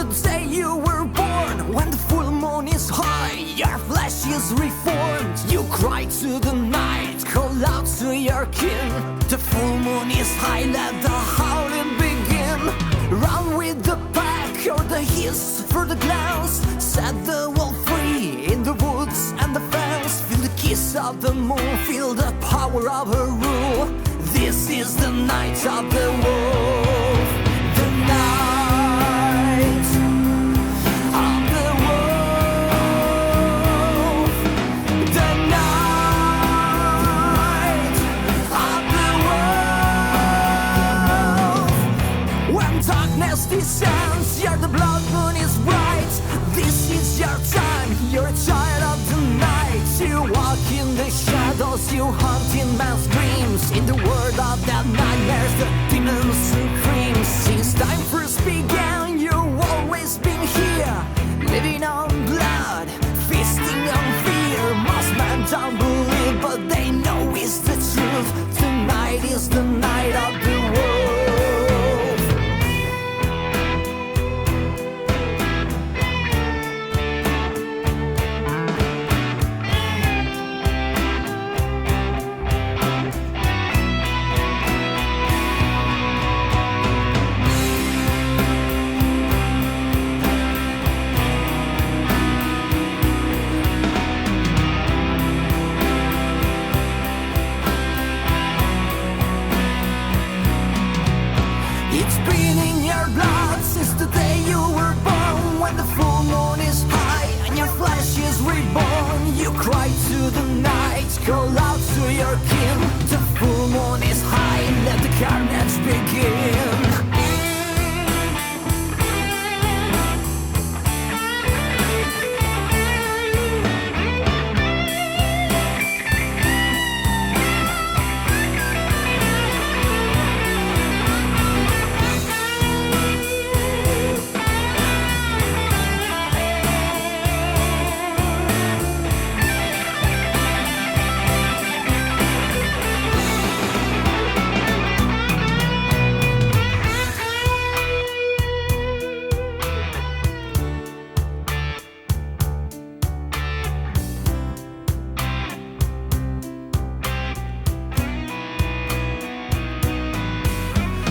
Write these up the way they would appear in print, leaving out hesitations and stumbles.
the day you were born. When the full moon is high, your flesh is reformed. You cry to the night, call out to your kin. The full moon is high, let the howling begin. Run with the pack or the hiss for the glance. Set the wolf free in the woods and the fence. Feel the kiss of the moon, feel the power of her rule. This is the night of the wolf. The night of the wolf. The night of the wolf. When darkness descends, the blood moon is bright. This is your time, you're a child of the night. You walk in the shadows, you hunt in man's dreams. In the world of the nightmares, the demons scream. Since time first began, you've always been here, living on blood, feasting on fear. Most men don't believe, but they know it's the truth. Tonight is the night of the wolf. It's been in your blood since the day you were born. When the full moon is high and your flesh is reborn, you cry to the night, call out to your kin. The full moon is high, let the carnage begin.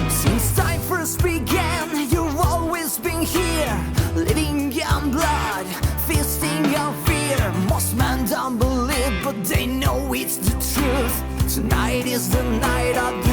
Since time first began, you've always been here, living on blood, feasting on fear. Most men don't believe, but they know it's the truth. Tonight is the night of the